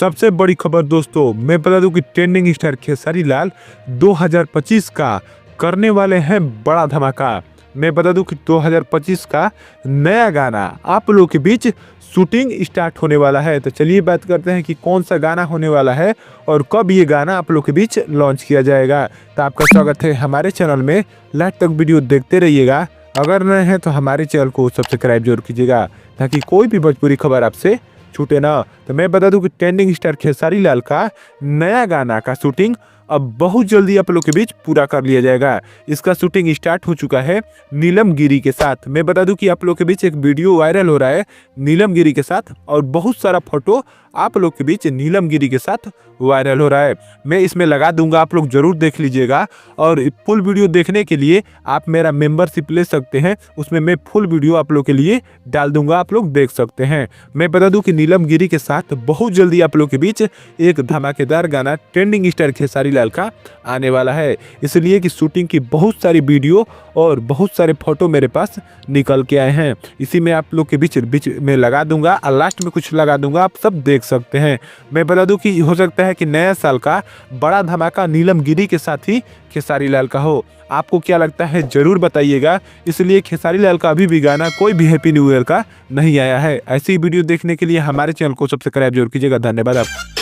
सबसे बड़ी खबर दोस्तों, मैं बता दूं कि ट्रेंडिंग स्टार खेसारी लाल 2025 का करने वाले हैं बड़ा धमाका। मैं बता दूं कि 2025 का नया गाना आप लोगों के बीच शूटिंग स्टार्ट होने वाला है। तो चलिए बात करते हैं कि कौन सा गाना होने वाला है और कब ये गाना आप लोगों के बीच लॉन्च किया जाएगा। तो आपका स्वागत है हमारे चैनल में, लास्ट तक वीडियो देखते रहिएगा। अगर नए हैं तो हमारे चैनल को सब्सक्राइब जरूर कीजिएगा ताकि कोई भी भोजपुरी खबर आपसे छूटे ना। तो मैं बता दूं कि ट्रेंडिंग स्टार खेसारी लाल का नया गाना का शूटिंग अब बहुत जल्दी आप लोग के बीच पूरा कर लिया जाएगा। इसका शूटिंग स्टार्ट हो चुका है नीलम गिरी के साथ। मैं बता दूं कि आप लोग के बीच एक वीडियो वायरल हो रहा है नीलम गिरी के साथ और बहुत सारा फोटो आप लोग के बीच नीलम गिरी के साथ वायरल हो रहा है। मैं इसमें लगा दूंगा, आप लोग जरूर देख लीजिएगा। और फुल वीडियो देखने के लिए आप मेरा मेंबरशिप ले सकते हैं, उसमें मैं फुल वीडियो आप लोग के लिए डाल दूंगा, आप लोग देख सकते हैं। मैं बता दूं कि नीलम गिरी के साथ बहुत जल्दी आप लोग के बीच एक धमाकेदार गाना ट्रेंडिंग स्टार खेसारी लाल का आने वाला है, इसलिए कि शूटिंग की बहुत सारी वीडियो और बहुत सारे फोटो मेरे पास निकल के आए हैं। इसी में आप लोग के बीच में लगा दूंगा और लास्ट में कुछ लगा दूंगा, आप सब देख सकते हैं। मैं बता दूं कि हो सकता है कि नया साल का बड़ा धमाका नीलम गिरी के साथ ही खेसारी लाल का हो। आपको क्या लगता है जरूर बताइएगा। इसलिए खेसारी लाल का अभी भी गाना कोई भी हैप्पी न्यू ईयर का नहीं आया है। ऐसी वीडियो देखने के लिए हमारे चैनल को सब्सक्राइब जरूर कीजिएगा। धन्यवाद आप।